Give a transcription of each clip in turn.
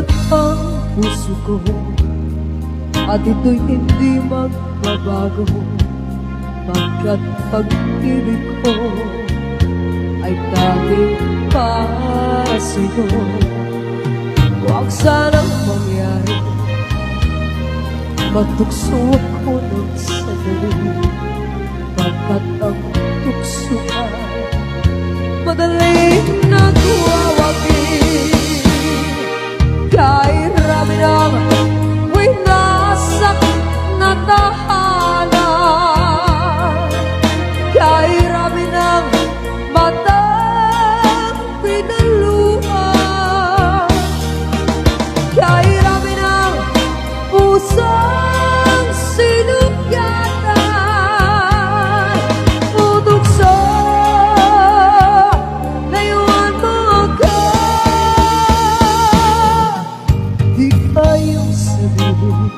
Mabigat ang puso ko at ito'y hindi magbabago, pagkat pag-ibig ko ay tanging para sa'yo. Huwag sanang mangyari, matukso ako ng sandali, pagkat ang tukso ay madaling nagwawagi. Kahit rami ng winasak na tahanan, kahit rami ng matang pinaluhan, kahit rami ng pusong sinugatan, tutukso layuan mo ako. Di kayong sabihin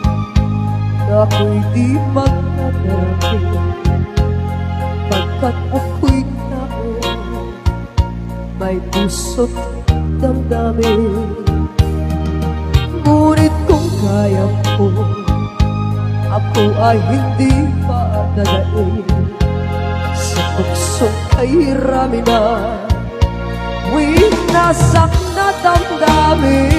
na ako'y di magkadarami, pagkat ako'y tao, may puso't damdamin. Ngunit kung kaya ko, ako ay hindi padadain sa tuksong kahirami na winasak na damdamin.